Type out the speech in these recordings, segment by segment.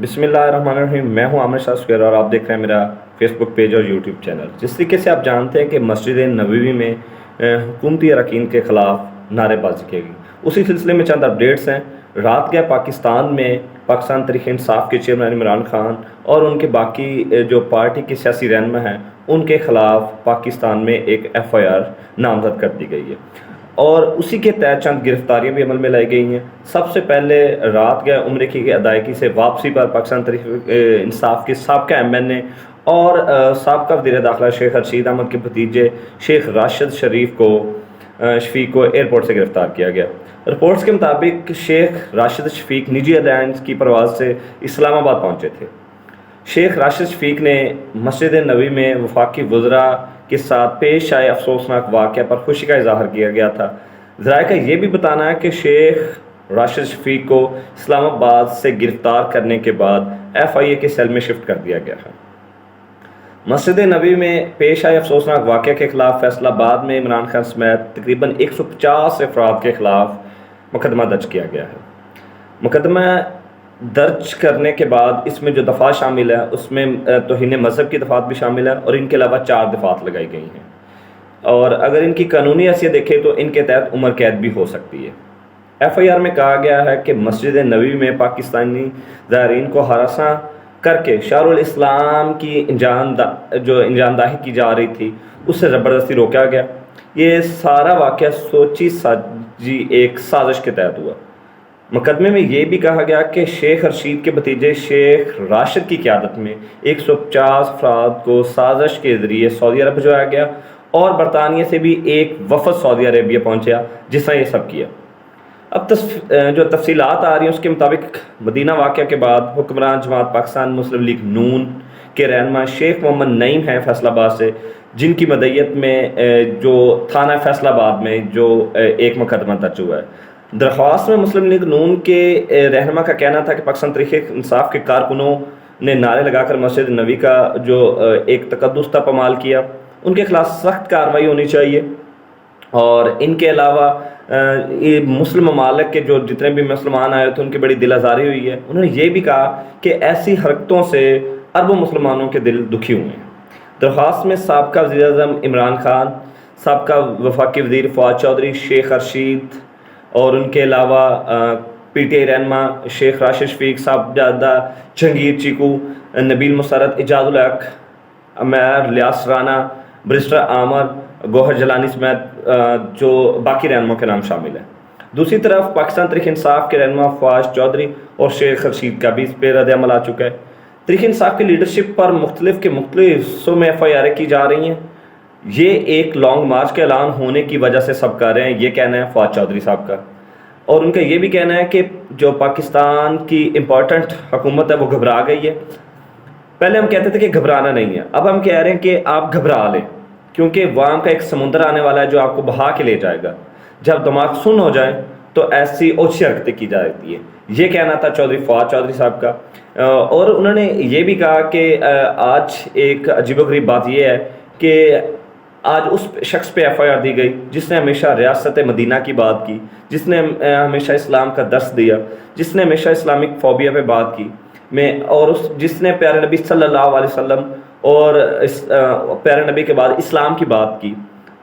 بسم اللہ الرحمن الرحیم. میں ہوں عامر شاہ سکیر اور آپ دیکھ رہے ہیں میرا فیس بک پیج اور یوٹیوب چینل. جس طریقے سے آپ جانتے ہیں کہ مسجد نبوی میں حکومتی اراکین کے خلاف نعرے بازی کی گئی، اسی سلسلے میں چند اپڈیٹس ہیں. رات گئے پاکستان میں پاکستان تحریک انصاف کے چیئرمین عمران خان اور ان کے باقی جو پارٹی کے سیاسی رہنما ہیں ان کے خلاف پاکستان میں ایک FIR نامزد کر دی گئی ہے، اور اسی کے تحت چند گرفتاریاں بھی عمل میں لائی گئی ہیں. سب سے پہلے رات گئے عمرے کی ادائیگی سے واپسی پر پاکستان تحریک انصاف کے سابقہ MNA اور سابقہ وزیر داخلہ شیخ رشید احمد کے بھتیجے شیخ راشد شفیق کو ایئرپورٹ سے گرفتار کیا گیا. رپورٹس کے مطابق شیخ راشد شفیق نجی ایئرلائنز کی پرواز سے اسلام آباد پہنچے تھے. شیخ راشد شفیق نے مسجد نبوی میں وفاقی وزراء کے ساتھ پیش آئے افسوسناک واقعہ پر خوشی کا اظہار کیا گیا تھا. ذرائع کا یہ بھی بتانا ہے کہ شیخ راشد شفیق کو اسلام آباد سے گرفتار کرنے کے بعد FIA کے سیل میں شفٹ کر دیا گیا ہے. مسجد نبوی میں پیش آئے افسوسناک واقعہ کے خلاف فیصل آباد میں عمران خان سمیت تقریباً 150 افراد کے خلاف مقدمہ درج کیا گیا ہے. مقدمہ درج کرنے کے بعد اس میں جو دفعات شامل ہے اس میں توہین مذہب کی دفعات بھی شامل ہے، اور ان کے علاوہ 4 دفعات لگائی گئی ہیں، اور اگر ان کی قانونی حیثیت دیکھیں تو ان کے تحت عمر قید بھی ہو سکتی ہے. FIR میں کہا گیا ہے کہ مسجد نبوی میں پاکستانی زائرین کو ہراساں کر کے شہر الاسلام کی انجام دہی کی جا رہی تھی اس سے زبردستی روکا گیا. یہ سارا واقعہ سوچی ساجی ایک سازش کے تحت ہوا. مقدمے میں یہ بھی کہا گیا کہ شیخ رشید کے بھتیجے شیخ راشد کی قیادت میں 150 افراد کو سازش کے ذریعے سعودی عرب بھجوایا گیا، اور برطانیہ سے بھی ایک وفد سعودی عربیہ پہنچا جس نے یہ سب کیا. اب جو تفصیلات آ رہی ہیں اس کے مطابق مدینہ واقعہ کے بعد حکمران جماعت پاکستان مسلم لیگ نون کے رہنما شیخ محمد نعیم ہیں فیصل آباد سے، جن کی مدعیت میں جو تھانہ فیصل آباد میں جو ایک مقدمہ درج ہوا ہے. درخواست میں مسلم لیگ نون کے رہنما کا کہنا تھا کہ پاکستان تحریک انصاف کے کارکنوں نے نعرے لگا کر مسجد نبوی کا جو ایک تقدس تھا پامال کیا، ان کے خلاف سخت کارروائی ہونی چاہیے. اور ان کے علاوہ مسلم ممالک کے جو جتنے بھی مسلمان آئے تھے ان کی بڑی دل آزاری ہوئی ہے. انہوں نے یہ بھی کہا کہ ایسی حرکتوں سے اربوں مسلمانوں کے دل دکھی ہوئے ہیں. درخواست میں سابقہ وزیر اعظم عمران خان، سابقہ وفاقی وزیر فواد چودھری شیخ رشید اور ان کے علاوہ PTI رہنما شیخ راشد شفیق، صاحبزادہ جہانگیر چیکو، نبیل مسرت، اعجاز الحق، عمیر لیاس رانا، برسٹر عامر، گوہر جلانی سمیت جو باقی رہنماؤں کے نام شامل ہیں. دوسری طرف پاکستان تحریک انصاف کے رہنما فواد چودھری اور شیخ رشید کا بھی اس پہ رد عمل آ چکا ہے. تحریک انصاف کی لیڈرشپ پر مختلف حصوں میں FIR کی جا رہی ہیں. یہ ایک لانگ مارچ کا اعلان ہونے کی وجہ سے سب کر رہے ہیں، یہ کہنا ہے فواد چودھری صاحب کا، اور ان کا یہ بھی کہنا ہے کہ جو پاکستان کی امپورٹنٹ حکومت ہے وہ گھبرا گئی ہے. پہلے ہم کہتے تھے کہ گھبرانا نہیں ہے، اب ہم کہہ رہے ہیں کہ آپ گھبرا لیں، کیونکہ وہاں کا ایک سمندر آنے والا ہے جو آپ کو بہا کے لے جائے گا. جب دماغ سن ہو جائے تو ایسی اوچھی حرکتیں کی جاتی ہیں. یہ کہنا تھا فواد چودھری صاحب کا. اور انہوں نے یہ بھی کہا کہ آج ایک عجیب و غریب بات یہ ہے کہ آج اس شخص پہ FIR دی گئی جس نے ہمیشہ ریاست مدینہ کی بات کی، جس نے ہمیشہ اسلام کا درس دیا، جس نے ہمیشہ اسلامک فوبیا پہ بات کی اور جس نے پیارے نبی صلی اللہ علیہ وسلم اور پیارے نبی کے بعد اسلام کی بات کی.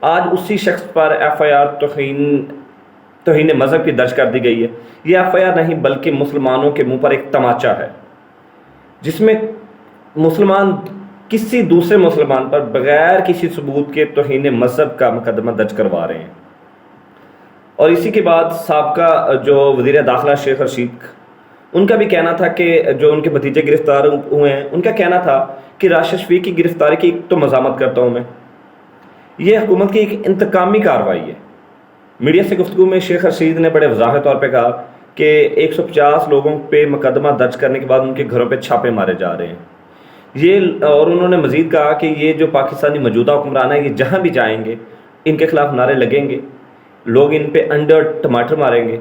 آج اسی شخص پر FIR توہین مذہب کی درج کر دی گئی ہے. یہ FIR نہیں بلکہ مسلمانوں کے منہ پر ایک تماچا ہے، جس میں مسلمان کسی دوسرے مسلمان پر بغیر کسی ثبوت کے توہین مذہب کا مقدمہ درج کروا رہے ہیں. اور اسی کے بعد سابقہ جو وزیر داخلہ شیخ رشید، ان کا بھی کہنا تھا کہ جو ان کے بھتیجے گرفتار ہوئے ہیں، ان کا کہنا تھا کہ راشد شفیق کی گرفتاری کی تو مذمت کرتا ہوں میں، یہ حکومت کی ایک انتقامی کارروائی ہے. میڈیا سے گفتگو میں شیخ رشید نے بڑے واضح طور پہ کہا کہ 150 لوگوں پہ مقدمہ درج کرنے کے بعد ان کے گھروں پہ چھاپے مارے جا رہے ہیں. اور انہوں نے مزید کہا کہ یہ جو پاکستانی موجودہ حکمران ہیں یہ جہاں بھی جائیں گے ان کے خلاف نعرے لگیں گے، لوگ ان پہ انڈے اور ٹماٹر ماریں گے،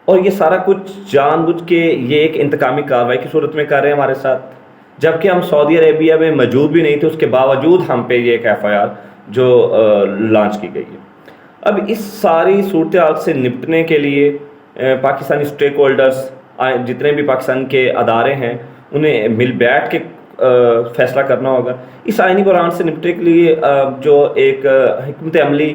اور یہ سارا کچھ جان بوجھ کے یہ ایک انتقامی کارروائی کی صورت میں کر رہے ہیں ہمارے ساتھ، جبکہ ہم سعودی عربیہ میں موجود بھی نہیں تھے. اس کے باوجود ہم پہ یہ ایک FIR جو لانچ کی گئی ہے. اب اس ساری صورتحال سے نپٹنے کے لیے پاکستانی سٹیک ہولڈرز جتنے بھی پاکستان کے ادارے ہیں انہیں مل بیٹھ کے فیصلہ کرنا ہوگا. اس آئینی بحران سے نپٹنے کے لیے جو ایک حکمت عملی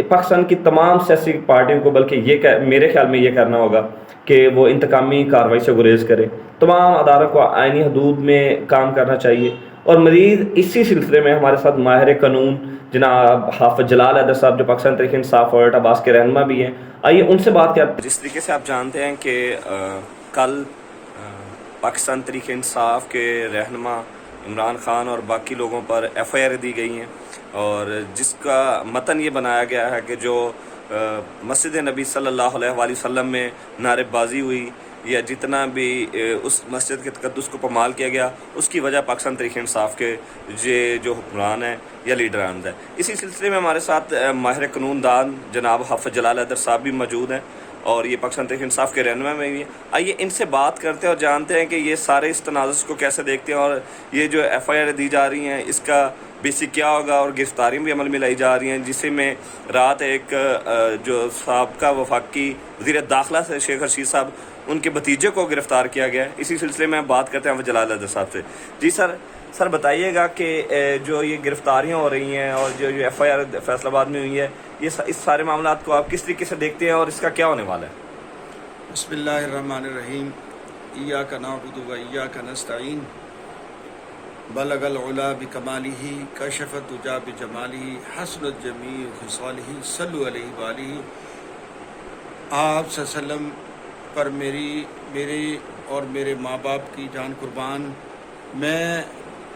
پاکستان کی تمام سیاسی پارٹیوں کو، بلکہ میرے خیال میں یہ کرنا ہوگا کہ وہ انتقامی کارروائی سے گریز کرے. تمام اداروں کو آئینی حدود میں کام کرنا چاہیے. اور مزید اسی سلسلے میں ہمارے ساتھ ماہر قانون جناب حافظ جلال حیدر صاحب جو پاکستان تحریک انصاف اور عباس کے رہنما بھی ہیں، آئیے ان سے بات کرتے ہیں. جس طریقے سے آپ جانتے ہیں کہ کل پاکستان تحریک انصاف کے رہنما عمران خان اور باقی لوگوں پر ایف آئی آر دی گئی ہیں، اور جس کا متن یہ بنایا گیا ہے کہ جو مسجد نبی صلی اللہ علیہ وآلہ وسلم میں نعرے بازی ہوئی یا جتنا بھی اس مسجد کے تقدس کو پامال کیا گیا، اس کی وجہ پاکستان تحریک انصاف کے جو حکمران ہیں یا لیڈران ہیں. اسی سلسلے میں ہمارے ساتھ ماہر قانون دان جناب حافظ جلال حیدر صاحب بھی موجود ہیں، اور یہ پاکستان تحریک انصاف کے رہنما میں بھی ہیں. آئیے ان سے بات کرتے ہیں اور جانتے ہیں کہ یہ سارے اس تنازع کو کیسے دیکھتے ہیں، اور یہ جو ایف آئی آر دی جا رہی ہیں اس کا بیسک کیا ہوگا، اور گرفتاریاں بھی عمل میں لائی جا رہی ہیں، جسے میں رات ایک جو سابقہ وفاقی وزیر داخلہ سے شیخ رشید صاحب ان کے بھتیجے کو گرفتار کیا گیا ہے. اسی سلسلے میں بات کرتے ہیں حافظ جلال حیدر صاحب سے. جی سر بتائیے گا کہ جو یہ گرفتاریاں ہو رہی ہیں اور جو ایف آئی آر فیصل آباد میں ہوئی ہے، یہ اس سارے معاملات کو آپ کس طریقے سے دیکھتے ہیں اور اس کا کیا ہونے والا ہے؟ بسم اللہ الرحمن الرحیم. ایاک نعبد و ایاک نستعین. بلغ العلا بکمالہ کشف الدجی بجمالہ حسنت جمیع خصالہ صلوا علیہ وآلہ. آپ صلی اللہ علیہ وسلم پر میرے اور میرے ماں باپ کی جان قربان. میں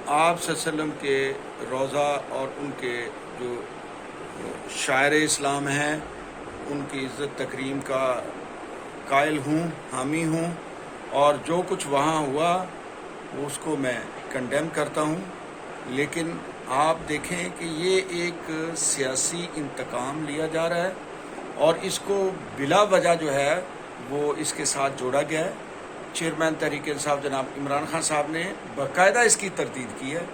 آپ صلی اللہ علیہ وسلم کے روضہ اور ان کے جو شاعر اسلام ہیں ان کی عزت تکریم کا قائل ہوں، حامی ہوں، اور جو کچھ وہاں ہوا اس کو میں کنڈیم کرتا ہوں. لیکن آپ دیکھیں کہ یہ ایک سیاسی انتقام لیا جا رہا ہے، اور اس کو بلا وجہ جو ہے وہ اس کے ساتھ جوڑا گیا ہے. چیئرمین تحریک انصاف جناب عمران خان صاحب نے باقاعدہ اس کی تردید کی ہے،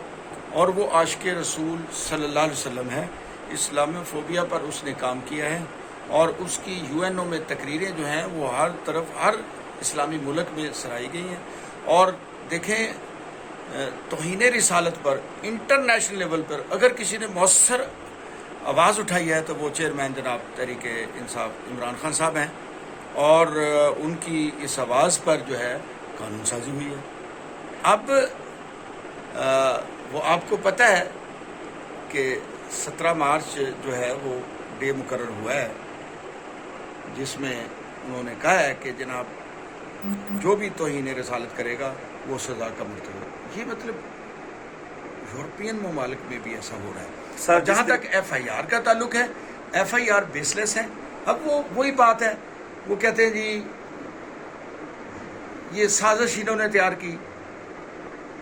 اور وہ عاشق رسول صلی اللہ علیہ وسلم ہے. اسلامی فوبیا پر اس نے کام کیا ہے، اور اس کی یو این او میں تقریریں جو ہیں وہ ہر طرف ہر اسلامی ملک میں سرائی گئی ہیں. اور دیکھیں توہین رسالت پر انٹرنیشنل لیول پر اگر کسی نے مؤثر آواز اٹھائی ہے تو وہ چیئرمین جناب تحریک انصاف عمران خان صاحب ہیں، اور ان کی اس آواز پر جو ہے قانون سازی ہوئی ہے. اب وہ آپ کو پتہ ہے کہ 17 مارچ جو ہے وہ ڈے مقرر ہوا ہے جس میں انہوں نے کہا ہے کہ جناب جو بھی توہین رسالت کرے گا وہ سزا کا مرتکب. یہ مطلب یورپین ممالک میں بھی ایسا ہو رہا ہے. جہاں تک ایف آئی آر کا تعلق ہے، ایف آئی آر بیس لیس ہے. اب وہی بات ہے، وہ کہتے ہیں جی یہ سازش انہوں نے تیار کی.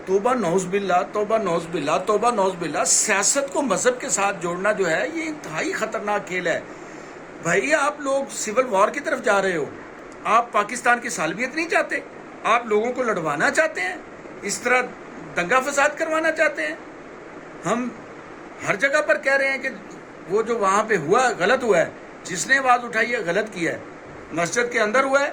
توبہ نعوذ باللہ، توبہ نعوذ باللہ، توبہ نعوذ باللہ. سیاست کو مذہب کے ساتھ جوڑنا جو ہے یہ انتہائی خطرناک کھیل ہے. بھائی آپ لوگ سول وار کی طرف جا رہے ہو، آپ پاکستان کی سالمیت نہیں چاہتے، آپ لوگوں کو لڑوانا چاہتے ہیں، اس طرح دنگا فساد کروانا چاہتے ہیں. ہم ہر جگہ پر کہہ رہے ہیں کہ وہ جو وہاں پہ ہوا غلط ہوا ہے، جس نے آواز اٹھائی ہے غلط کیا ہے. مسجد کے اندر ہوا ہے،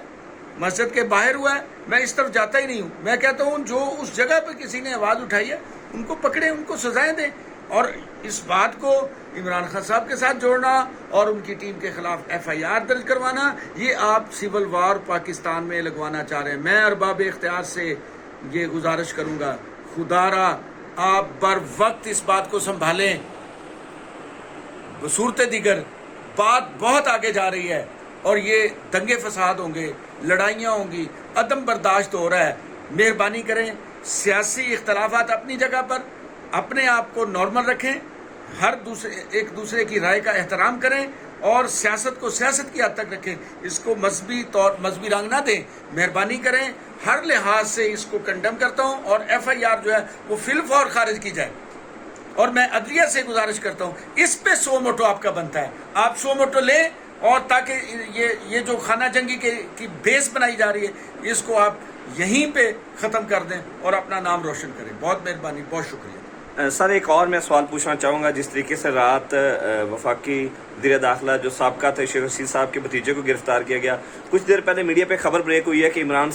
مسجد کے باہر ہوا ہے، میں اس طرف جاتا ہی نہیں ہوں. میں کہتا ہوں جو اس جگہ پہ کسی نے آواز اٹھائی ہے ان کو پکڑیں، ان کو سزائیں دیں. اور اس بات کو عمران خان صاحب کے ساتھ جوڑنا اور ان کی ٹیم کے خلاف ایف آئی آر درج کروانا، یہ آپ سول وار پاکستان میں لگوانا چاہ رہے ہیں. میں ارباب اختیار سے یہ گزارش کروں گا، خدا را آپ بر وقت اس بات کو سنبھالیں. بصورت دیگر بات بہت آگے جا رہی ہے، اور یہ دنگے فساد ہوں گے، لڑائیاں ہوں گی، عدم برداشت ہو رہا ہے. مہربانی کریں، سیاسی اختلافات اپنی جگہ پر، اپنے آپ کو نارمل رکھیں، ایک دوسرے کی رائے کا احترام کریں، اور سیاست کو سیاست کی حد تک رکھیں. اس کو مذہبی رنگ نہ دیں. مہربانی کریں، ہر لحاظ سے اس کو کنڈم کرتا ہوں، اور ایف آئی آر جو ہے وہ فی الفور خارج کی جائے. اور میں عدلیہ سے گزارش کرتا ہوں اس پہ سو موٹو آپ کا بنتا ہے، آپ سو موٹو لیں، اور تاکہ یہ جو خانہ جنگی کی بیس بنائی جا رہی ہے اس کو آپ یہیں پہ ختم کر دیں اور اپنا نام روشن کریں. بہت مہربانی، بہت شکریہ. سر ایک اور میں سوال پوچھنا چاہوں گا. جس طریقے سے رات وفاقی وزیر داخلہ جو سابقہ تھے شیخ رشید صاحب کے بھتیجے کو گرفتار کیا گیا, کچھ دیر پہلے میڈیا پہ خبر بریک ہوئی ہے کہ عمران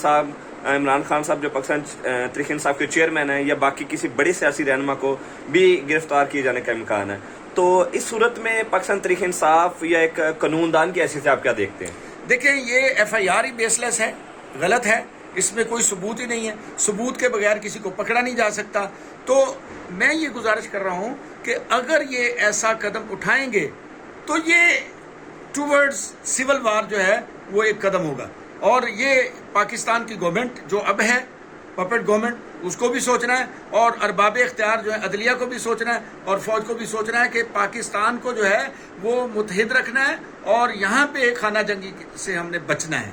خان صاحب جو پاکستان تحریک انصاف کے چیئرمین ہیں یا باقی کسی بڑے سیاسی رہنما کو بھی گرفتار کیے جانے کا امکان ہے. تو اس صورت میں پاکستان تحریک انصاف یا ایک قانون دان کی حیثیت سے آپ کیا دیکھتے ہیں؟ دیکھیں یہ FIR ہی بیس لیس ہے, غلط ہے, اس میں کوئی ثبوت ہی نہیں ہے, ثبوت کے بغیر کسی کو پکڑا نہیں جا سکتا. تو میں یہ گزارش کر رہا ہوں کہ اگر یہ ایسا قدم اٹھائیں گے تو یہ ٹورڈز سول وار جو ہے وہ ایک قدم ہوگا, اور یہ پاکستان کی گورنمنٹ جو اب ہے پپٹ گورنمنٹ اس کو بھی سوچنا ہے, اور ارباب اختیار جو ہے عدلیہ کو بھی سوچنا ہے, اور فوج کو بھی سوچنا ہے کہ پاکستان کو جو ہے وہ متحد رکھنا ہے, اور یہاں پہ خانہ جنگی سے ہم نے بچنا ہے.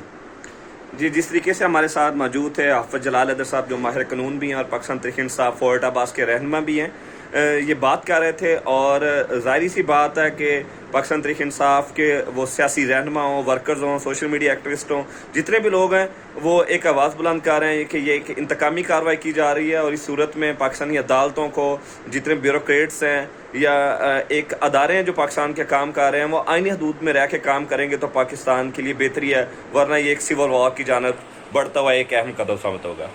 جی, جس طریقے سے ہمارے ساتھ موجود تھے حافظ جلال حیدر صاحب جو ماہر قانون بھی ہیں اور پاکستان تحریک انصاف فورٹ عباس کے رہنما بھی ہیں, یہ بات کر رہے تھے. اور ظاہری سی بات ہے کہ پاکستان تحریک انصاف کے وہ سیاسی رہنما ہوں, ورکرز ہوں, سوشل میڈیا ایکٹیوسٹ ہوں, جتنے بھی لوگ ہیں وہ ایک آواز بلند کر رہے ہیں کہ یہ ایک انتقامی کارروائی کی جا رہی ہے, اور اس صورت میں پاکستانی عدالتوں کو جتنے بیوروکریٹس ہیں یا ایک ادارے ہیں جو پاکستان کے کام کر رہے ہیں وہ آئینی حدود میں رہ کے کام کریں گے تو پاکستان کے لیے بہتری ہے, ورنہ یہ ایک سول وار کی جانب بڑھتا ہوا ایک اہم قدم ثابت ہوگا.